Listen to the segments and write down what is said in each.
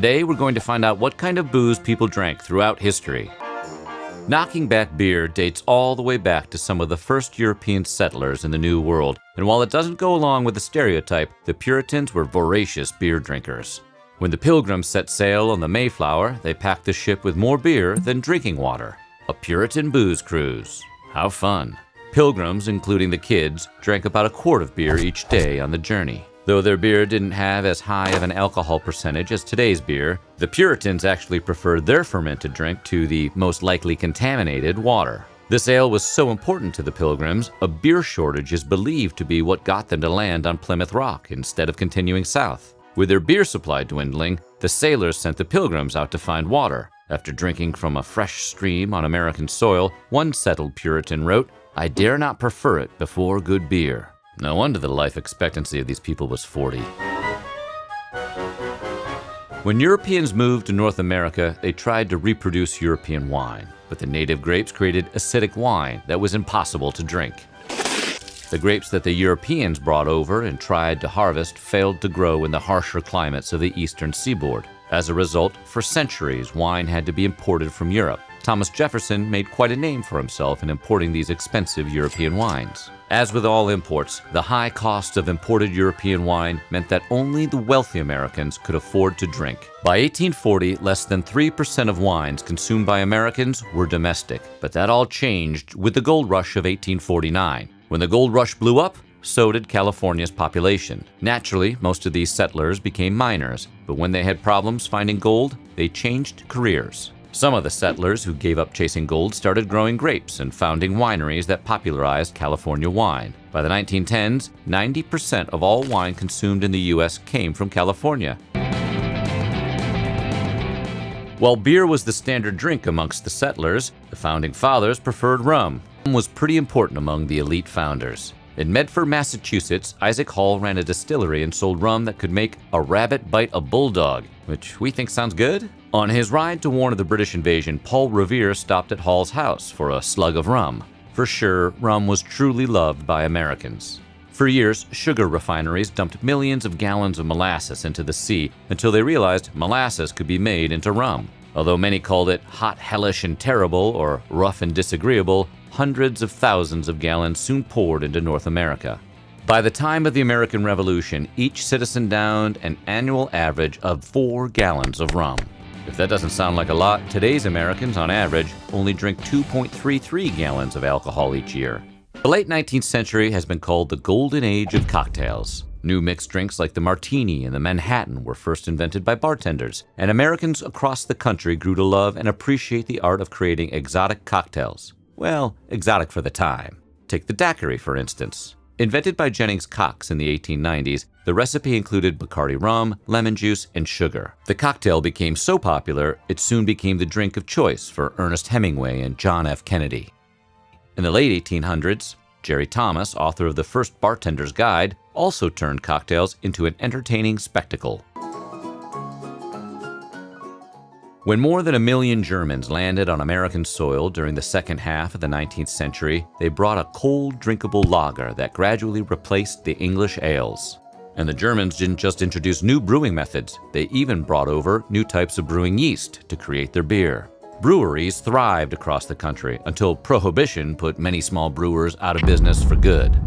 Today, we're going to find out what kind of booze people drank throughout history. Knocking back beer dates all the way back to some of the first European settlers in the New World, and while it doesn't go along with the stereotype, the Puritans were voracious beer drinkers. When the Pilgrims set sail on the Mayflower, they packed the ship with more beer than drinking water. A Puritan booze cruise. How fun. Pilgrims, including the kids, drank about a quart of beer each day on the journey. Though their beer didn't have as high of an alcohol percentage as today's beer, the Puritans actually preferred their fermented drink to the most likely contaminated water. This ale was so important to the Pilgrims, a beer shortage is believed to be what got them to land on Plymouth Rock instead of continuing south. With their beer supply dwindling, the sailors sent the Pilgrims out to find water. After drinking from a fresh stream on American soil, one settled Puritan wrote, "I dare not prefer it before good beer." No wonder the life expectancy of these people was 40. When Europeans moved to North America, they tried to reproduce European wine, but the native grapes created acidic wine that was impossible to drink. The grapes that the Europeans brought over and tried to harvest failed to grow in the harsher climates of the eastern seaboard. As a result, for centuries, wine had to be imported from Europe. Thomas Jefferson made quite a name for himself in importing these expensive European wines. As with all imports, the high cost of imported European wine meant that only the wealthy Americans could afford to drink. By 1840, less than 3% of wines consumed by Americans were domestic, but that all changed with the gold rush of 1849. When the gold rush blew up, so did California's population. Naturally, most of these settlers became miners, but when they had problems finding gold, they changed careers. Some of the settlers who gave up chasing gold started growing grapes and founding wineries that popularized California wine. By the 1910s, 90% of all wine consumed in the U.S. came from California. While beer was the standard drink amongst the settlers, the founding fathers preferred rum. Rum was pretty important among the elite founders. In Medford, Massachusetts, Isaac Hall ran a distillery and sold rum that could make a rabbit bite a bulldog, which we think sounds good. On his ride to warn of the British invasion, Paul Revere stopped at Hall's house for a slug of rum. For sure, rum was truly loved by Americans. For years, sugar refineries dumped millions of gallons of molasses into the sea until they realized molasses could be made into rum. Although many called it hot, hellish, and terrible, or rough and disagreeable, hundreds of thousands of gallons soon poured into North America. By the time of the American Revolution, each citizen downed an annual average of 4 gallons of rum. If that doesn't sound like a lot, today's Americans, on average, only drink 2.33 gallons of alcohol each year. The late 19th century has been called the golden age of cocktails. New mixed drinks like the martini and the Manhattan were first invented by bartenders, and Americans across the country grew to love and appreciate the art of creating exotic cocktails. Well, exotic for the time. Take the daiquiri, for instance. Invented by Jennings Cox in the 1890s, the recipe included Bacardi rum, lemon juice, and sugar. The cocktail became so popular, it soon became the drink of choice for Ernest Hemingway and John F. Kennedy. In the late 1800s, Jerry Thomas, author of the first Bartender's Guide, also turned cocktails into an entertaining spectacle. When more than 1 million Germans landed on American soil during the second half of the 19th century, they brought a cold, drinkable lager that gradually replaced the English ales. And the Germans didn't just introduce new brewing methods, they even brought over new types of brewing yeast to create their beer. Breweries thrived across the country until Prohibition put many small brewers out of business for good.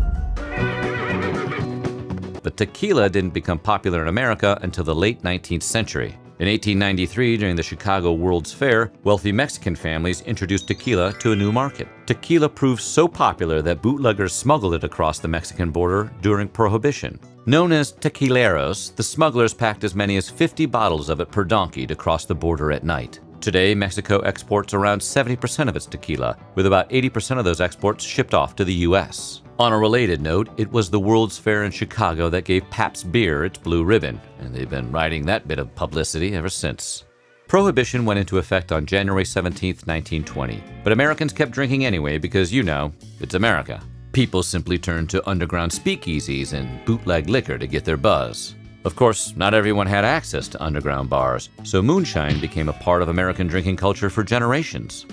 But tequila didn't become popular in America until the late 19th century. In 1893, during the Chicago World's Fair, wealthy Mexican families introduced tequila to a new market. Tequila proved so popular that bootleggers smuggled it across the Mexican border during Prohibition. Known as tequileros, the smugglers packed as many as 50 bottles of it per donkey to cross the border at night. Today, Mexico exports around 70% of its tequila, with about 80% of those exports shipped off to the U.S. On a related note, it was the World's Fair in Chicago that gave Pabst Beer its blue ribbon, and they've been riding that bit of publicity ever since. Prohibition went into effect on January 17, 1920, but Americans kept drinking anyway because, you know, it's America. People simply turned to underground speakeasies and bootleg liquor to get their buzz. Of course, not everyone had access to underground bars, so moonshine became a part of American drinking culture for generations.